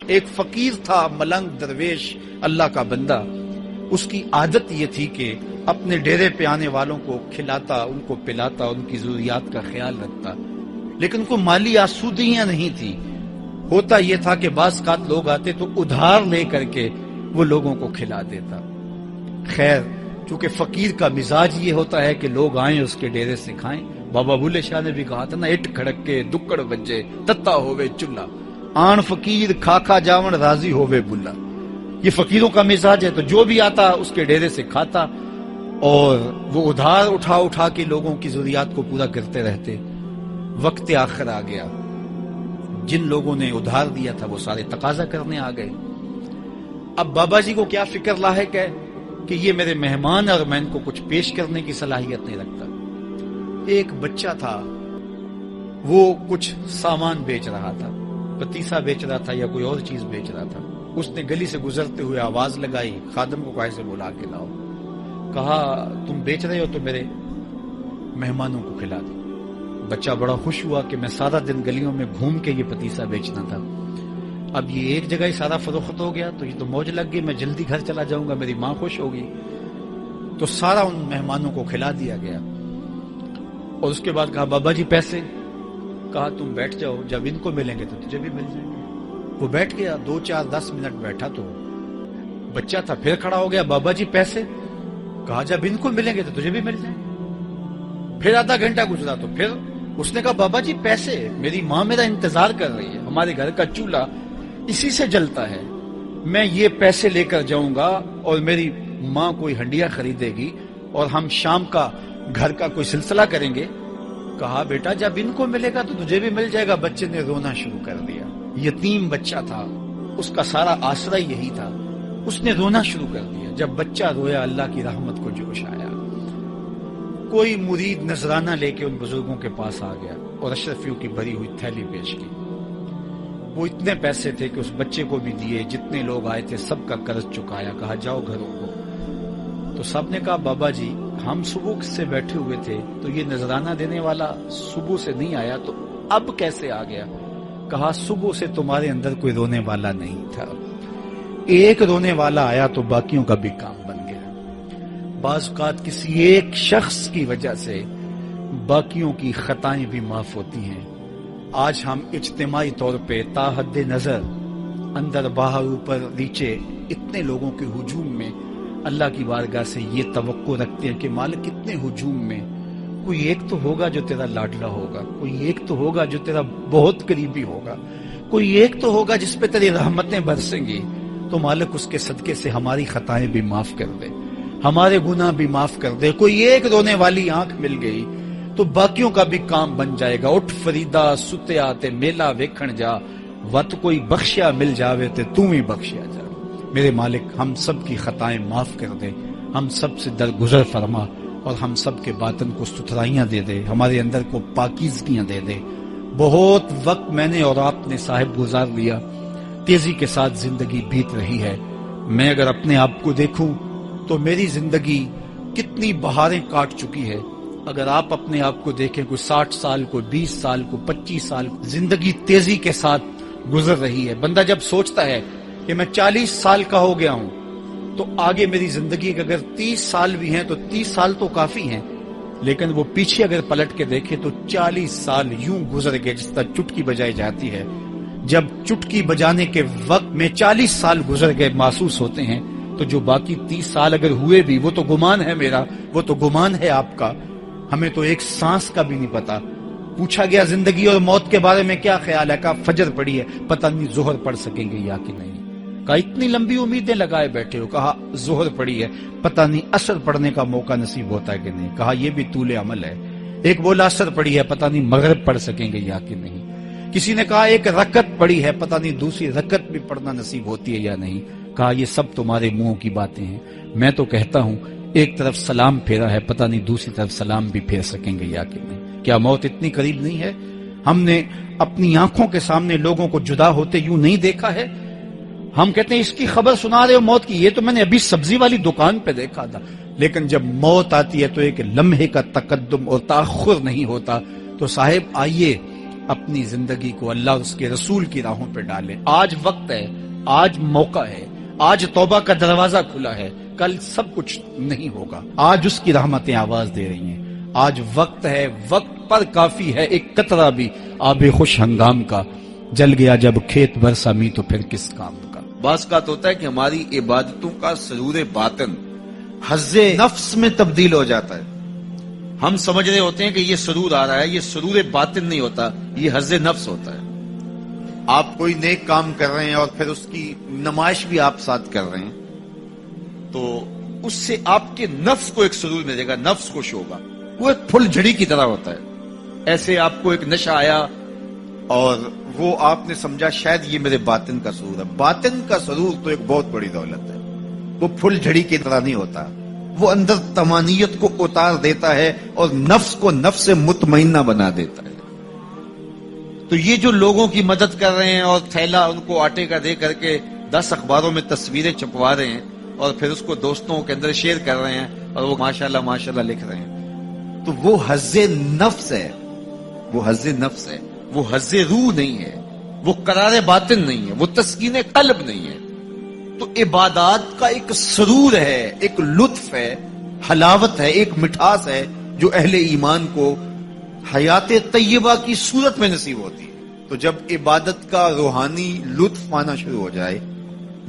ایک فقیر تھا، ملنگ درویش، اللہ کا بندہ. اس کی عادت یہ تھی کہ اپنے ڈیرے پہ آنے والوں کو کھلاتا، ان کو پلاتا، ان کی ضروریات کا خیال رکھتا، لیکن کوئی مالی آسودگیاں نہیں تھی. ہوتا یہ تھا کہ بعض اوقات لوگ آتے تو ادھار لے کر کے وہ لوگوں کو کھلا دیتا. خیر، چونکہ فقیر کا مزاج یہ ہوتا ہے کہ لوگ آئیں اس کے ڈیرے سے کھائیں. بابا بھولے شاہ نے بھی کہا تھا نا، اٹ کھڑک کے دکڑ بجے تتا ہووے چلا، آن فقیر کھا کھا جاون راضی ہووے بلا. یہ فقیروں کا مزاج ہے. تو جو بھی آتا اس کے ڈیرے سے کھاتا اور وہ ادھار اٹھا اٹھا کے لوگوں کی ضروریات کو پورا کرتے رہتے. وقت آخر آ گیا، جن لوگوں نے ادھار دیا تھا وہ سارے تقاضا کرنے آ گئے. اب بابا جی کو کیا فکر لاحق ہے کہ یہ میرے مہمان اور میں ان کو کچھ پیش کرنے کی صلاحیت نہیں رکھتا. ایک بچہ تھا، وہ کچھ سامان بیچ رہا تھا، پتیسا بیچ رہا تھا یا کوئی اور چیز بیچ رہا تھا. اس نے گلی سے گزرتے ہوئے آواز لگائی، خادم کو کہا سے بلا کے لاؤ. کہا تم بیچ رہے ہو تو میرے مہمانوں کو کھلا دو. بچہ بڑا خوش ہوا کہ میں سارا دن گلیوں میں گھوم کے یہ پتیسا بیچنا تھا، اب یہ ایک جگہ ہی سارا فروخت ہو گیا تو یہ تو موج لگ گئی، میں جلدی گھر چلا جاؤں گا، میری ماں خوش ہوگی. تو سارا ان مہمانوں کو کھلا دیا گیا. اور اس کے بعد کہا بابا جی پیسے. کہا تم بیٹھ جاؤ، جب ان کو ملیں گے تو تجھے بھی مل جائیں گے. وہ بیٹھ گیا، 2 4 10 منٹ بیٹھا تو بچہ تھا پھر کھڑا ہو گیا، بابا جی پیسے. کہا جب ان کو ملیں گے تو تجھے بھی مل جائیں گے. پھر آدھا گھنٹہ گزرا تو پھر اس نے کہا بابا جی پیسے، میری ماں میرا انتظار کر رہی ہے، ہمارے گھر کا چولہا اسی سے جلتا ہے، میں یہ پیسے لے کر جاؤں گا اور میری ماں کوئی ہنڈیا خریدے گی اور ہم شام کا گھر کا کوئی سلسلہ کریں گے. کہا بیٹا جب ان کو ملے گا تو تجھے بھی مل جائے گا. بچے نے رونا شروع کر دیا. یتیم بچہ تھا، اس کا سارا آسرا یہی تھا. اس نے رونا شروع کر دیا. جب بچہ رویا اللہ کی رحمت کو جوش آیا. کوئی مرید نذرانہ لے کے ان بزرگوں کے پاس آ گیا اور اشرفیوں کی بھری ہوئی تھیلی پیش کی. وہ اتنے پیسے تھے کہ اس بچے کو بھی دیے، جتنے لوگ آئے تھے سب کا قرض چکایا. کہا جاؤ گھروں کو. تو سب نے کہا بابا جی ہم صبح سے بیٹھے ہوئے تھے تو یہ نذرانہ دینے والا صبح سے نہیں آیا تو اب کیسے آ گیا؟ کہا صبح سے تمہارے اندر کوئی رونے والا نہیں تھا، ایک رونے والا آیا تو باقیوں کا بھی کام بن گیا. بعض اوقات کسی ایک شخص کی وجہ سے باقیوں کی خطائیں بھی معاف ہوتی ہیں. آج ہم اجتماعی طور پہ تا حد نظر اندر باہر اوپر نیچے اتنے لوگوں کے ہجوم میں اللہ کی بارگاہ سے یہ توقع رکھتے ہیں کہ مالک اتنے ہجوم میں کوئی ایک تو ہوگا جو تیرا لاڈلا ہوگا، کوئی ایک تو ہوگا جو تیرا بہت قریبی ہوگا، کوئی ایک تو ہوگا جس پہ تیری رحمتیں برسیں گی. تو مالک اس کے صدقے سے ہماری خطائیں بھی معاف کر دے، ہمارے گناہ بھی معاف کر دے. کوئی ایک رونے والی آنکھ مل گئی تو باقیوں کا بھی کام بن جائے گا. اٹھ فریدا ستیا تے میلا ویکھن جا، وت کوئی بخشیا مل جاوے تے تو ہی بخشیا جا. میرے مالک ہم سب کی خطائیں معاف کر دے، ہم سب سے درگزر فرما اور ہم سب کے باطن کو ستھرائیاں دے دے، ہمارے اندر کو پاکیزگیاں دے دے. بہت وقت میں نے اور آپ نے صاحب گزار لیا، تیزی کے ساتھ زندگی بیت رہی ہے. میں اگر اپنے آپ کو دیکھوں تو میری زندگی کتنی بہاریں کاٹ چکی ہے. اگر آپ اپنے آپ کو دیکھیں، کوئی 60 سال، کوئی 20 سال، کوئی 25 سال، زندگی تیزی کے ساتھ گزر رہی ہے. بندہ جب سوچتا ہے کہ میں 40 سال کا ہو گیا ہوں تو آگے میری زندگی کے اگر 30 سال بھی ہیں تو 30 سال تو کافی ہیں، لیکن وہ پیچھے اگر پلٹ کے دیکھے تو 40 سال یوں گزر گئے جس طرح چٹکی بجائی جاتی ہے. جب چٹکی بجانے کے وقت میں 40 سال گزر گئے محسوس ہوتے ہیں تو جو باقی 30 سال اگر ہوئے بھی وہ تو گمان ہے میرا، وہ تو گمان ہے آپ کا. ہمیں تو ایک سانس کا بھی نہیں پتا. پوچھا گیا زندگی اور موت کے بارے میں کیا خیال ہے؟ کہا فجر پڑی ہے، پتہ نہیں ظہر پڑھ سکیں گے یا کہ نہیں. کہا اتنی لمبی امیدیں لگائے بیٹھے ہو. کہا ظہر پڑی ہے، پتہ نہیں عصر پڑھنے کا موقع نصیب ہوتا ہے کہ نہیں. کہا یہ بھی طول عمل ہے. ایک بولا عصر پڑی ہے، پتہ نہیں مغرب پڑھ سکیں گے یا کہ نہیں. کسی نے کہا ایک رکعت پڑی ہے، پتہ نہیں دوسری رکعت بھی پڑھنا نصیب ہوتی ہے یا نہیں. کہا یہ سب تمہارے منہوں کی باتیں ہیں. میں تو کہتا ہوں ایک طرف سلام پھیرا ہے، پتہ نہیں دوسری طرف سلام بھی پھیر سکیں گے یا کہ نہیں. کیا موت اتنی قریب نہیں ہے؟ ہم نے اپنی آنکھوں کے سامنے لوگوں کو جدا ہوتے یوں نہیں دیکھا ہے. ہم کہتے ہیں اس کی خبر سنا رہے ہو موت کی، یہ تو میں نے ابھی سبزی والی دکان پہ دیکھا تھا. لیکن جب موت آتی ہے تو ایک لمحے کا تقدم اور تاخر نہیں ہوتا. تو صاحب آئیے اپنی زندگی کو اللہ اور اس کے رسول کی راہوں پہ ڈالیں. آج وقت ہے، آج موقع ہے، آج توبہ کا دروازہ کھلا ہے. کل سب کچھ نہیں ہوگا. آج اس کی رحمتیں آواز دے رہی ہیں. آج وقت ہے، وقت پر کافی ہے ایک قطرہ بھی آب خوش ہنگام کا. جل گیا جب کھیت برسا می تو پھر کس کام کا. بعض کا ہوتا ہے کہ ہماری عبادتوں کا سرور باطن حظ نفس میں تبدیل ہو جاتا ہے. ہم سمجھ رہے ہوتے ہیں کہ یہ سرور آ رہا ہے، یہ سرور باطن نہیں ہوتا، یہ حظ نفس ہوتا ہے. آپ کوئی نیک کام کر رہے ہیں اور پھر اس کی نمائش بھی آپ ساتھ کر رہے ہیں تو اس سے آپ کے نفس کو ایک سرور ملے گا، نفس خوش ہوگا. وہ ایک پھل جھڑی کی طرح ہوتا ہے. ایسے آپ کو ایک نشہ آیا اور وہ آپ نے سمجھا شاید یہ میرے باطن کا سرور ہے. باطن کا سرور تو ایک بہت بڑی دولت ہے. وہ پھل جھڑی کی طرح نہیں ہوتا. وہ اندر طمانیت کو اتار دیتا ہے اور نفس کو نفس مطمئنہ بنا دیتا ہے. تو یہ جو لوگوں کی مدد کر رہے ہیں اور تھیلا ان کو آٹے کا دے کر کے 10 اخباروں میں تصویریں چھپوا رہے ہیں اور پھر اس کو دوستوں کے اندر شیئر کر رہے ہیں اور وہ ماشاءاللہ ماشاءاللہ لکھ رہے ہیں، تو وہ حظ نفس ہے. وہ حظ نفس ہے، وہ حظ روح نہیں ہے، وہ قرار باطن نہیں ہے، وہ تسکین قلب نہیں ہے. تو عبادات کا ایک سرور ہے، ایک لطف ہے، حلاوت ہے، ایک مٹھاس ہے جو اہل ایمان کو حیات طیبہ کی صورت میں نصیب ہوتی ہے. تو جب عبادت کا روحانی لطف آنا شروع ہو جائے،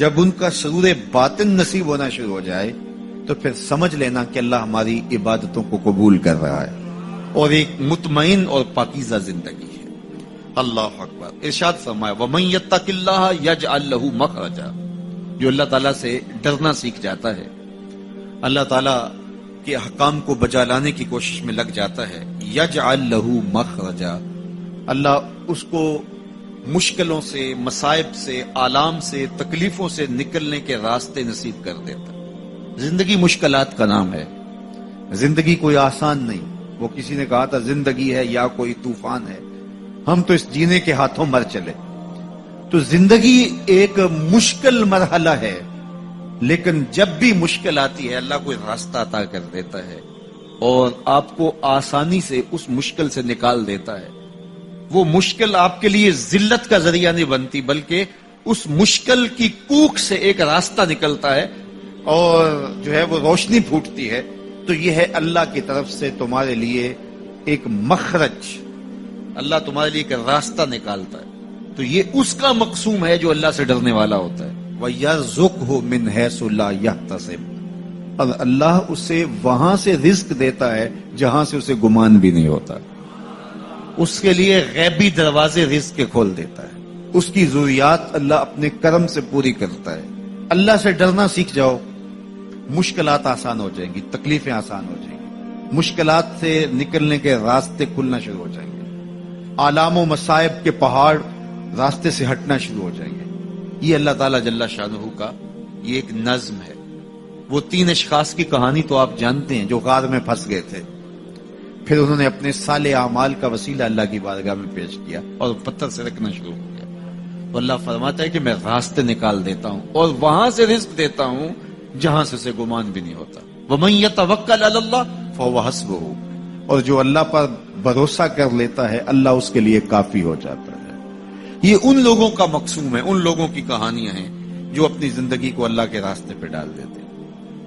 جب ان کا سرور باطن نصیب ہونا شروع ہو جائے تو پھر سمجھ لینا کہ اللہ ہماری عبادتوں کو قبول کر رہا ہے اور ایک مطمئن اور پاکیزہ زندگی ہے. اللہ اکبر. ارشاد فرمایا وَمَن يَتَّقِ اللَّهَ يَجْعَل لَّهُ مَخْرَجًا. جو اللہ تعالیٰ سے ڈرنا سیکھ جاتا ہے، اللہ تعالیٰ کے احکام کو بجا لانے کی کوشش میں لگ جاتا ہے، یجعل لہ مخرجا، اللہ اس کو مشکلوں سے، مصائب سے، آلام سے، تکلیفوں سے نکلنے کے راستے نصیب کر دیتا. زندگی مشکلات کا نام ہے، زندگی کوئی آسان نہیں. وہ کسی نے کہا تھا زندگی ہے یا کوئی طوفان ہے، ہم تو اس جینے کے ہاتھوں مر چلے. تو زندگی ایک مشکل مرحلہ ہے، لیکن جب بھی مشکل آتی ہے اللہ کوئی راستہ عطا کر دیتا ہے اور آپ کو آسانی سے اس مشکل سے نکال دیتا ہے. وہ مشکل آپ کے لیے ذلت کا ذریعہ نہیں بنتی، بلکہ اس مشکل کی کوکھ سے ایک راستہ نکلتا ہے اور جو ہے وہ روشنی پھوٹتی ہے. تو یہ ہے اللہ کی طرف سے تمہارے لیے ایک مخرج، اللہ تمہارے لیے ایک راستہ نکالتا ہے. تو یہ اس کا مقصوم ہے جو اللہ سے ڈرنے والا ہوتا ہے. وَيَرْزُقْهُ مِنْ حَيْثُ لَا يَحْتَسِبُ، اور اللہ اسے وہاں سے رزق دیتا ہے جہاں سے اسے گمان بھی نہیں ہوتا. اس کے لیے غیبی دروازے رزق کے کھول دیتا ہے. اس کی ضروریات اللہ اپنے کرم سے پوری کرتا ہے. اللہ سے ڈرنا سیکھ جاؤ، مشکلات آسان ہو جائیں گی، تکلیفیں آسان ہو جائیں گی، مشکلات سے نکلنے کے راستے کھلنا شروع ہو جائیں گے، آلام و مصائب کے پہاڑ راستے سے ہٹنا شروع ہو جائیں گے. یہ اللہ تعالیٰ جل شانہ کا یہ ایک نظم ہے. وہ 3 اشخاص کی کہانی تو آپ جانتے ہیں جو غار میں پھنس گئے تھے، پھر انہوں نے اپنے صالح اعمال کا وسیلہ اللہ کی بارگاہ میں پیش کیا اور پتھر سے رکھنا شروع ہو گیا. تو اللہ فرماتا ہے کہ میں راستے نکال دیتا ہوں اور وہاں سے رزق دیتا ہوں جہاں سے اسے گمان بھی نہیں ہوتا. وَمَن يَتَوَکَّلْ عَلَى اللَّهِ فَهُوَ حَسْبُهُ، اور جو اللہ پر بھروسہ کر لیتا ہے اللہ اس کے لیے کافی ہو جاتا ہے. یہ ان لوگوں کا مقصوم ہے، ان لوگوں کی کہانیاں ہیں جو اپنی زندگی کو اللہ کے راستے پہ ڈال دیتے ہیں.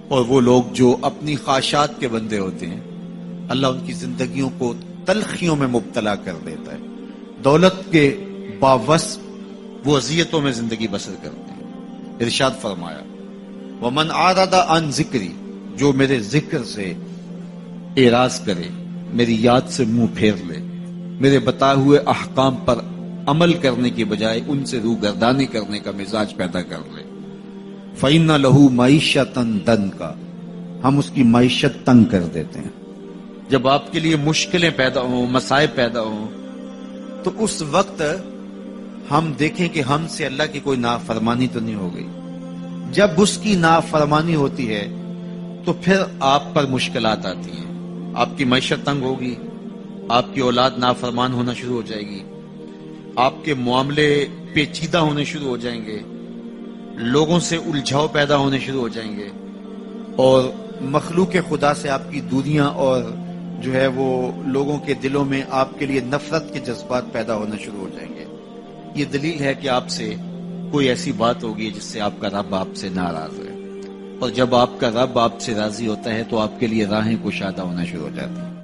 اور وہ لوگ جو اپنی خواہشات کے بندے ہوتے ہیں اللہ ان کی زندگیوں کو تلخیوں میں مبتلا کر دیتا ہے. دولت کے باوس وہ اذیتوں میں زندگی بسر کرتے ہیں. ارشاد فرمایا وَمَنْ عَرَضَ عَنْ ذِکْرِی، جو میرے ذکر سے اعراض کرے، میری یاد سے منہ پھیر لے، میرے بتائے ہوئے احکام پر عمل کرنے کے بجائے ان سے روگردانی کرنے کا مزاج پیدا کر لے، فَإِنَّ لَهُ مَعِیشَةً ضَنْکَ، ہم اس کی معیشت تنگ کر دیتے ہیں. جب آپ کے لیے مشکلیں پیدا ہوں، مصائب پیدا ہوں، تو اس وقت ہم دیکھیں کہ ہم سے اللہ کی کوئی نافرمانی تو نہیں ہو گئی. جب اس کی نافرمانی ہوتی ہے تو پھر آپ پر مشکلات آتی ہیں، آپ کی معیشت تنگ ہوگی، آپ کی اولاد نافرمان ہونا شروع ہو جائے گی، آپ کے معاملے پیچیدہ ہونے شروع ہو جائیں گے، لوگوں سے الجھاؤ پیدا ہونے شروع ہو جائیں گے، اور مخلوق خدا سے آپ کی دوریاں اور جو ہے وہ لوگوں کے دلوں میں آپ کے لیے نفرت کے جذبات پیدا ہونا شروع ہو جائیں گے۔ یہ دلیل ہے کہ آپ سے کوئی ایسی بات ہوگی جس سے آپ کا رب آپ سے ناراض ہے، اور جب آپ کا رب آپ سے راضی ہوتا ہے تو آپ کے لیے راہیں کشادہ ہونا شروع ہو جاتی ہیں۔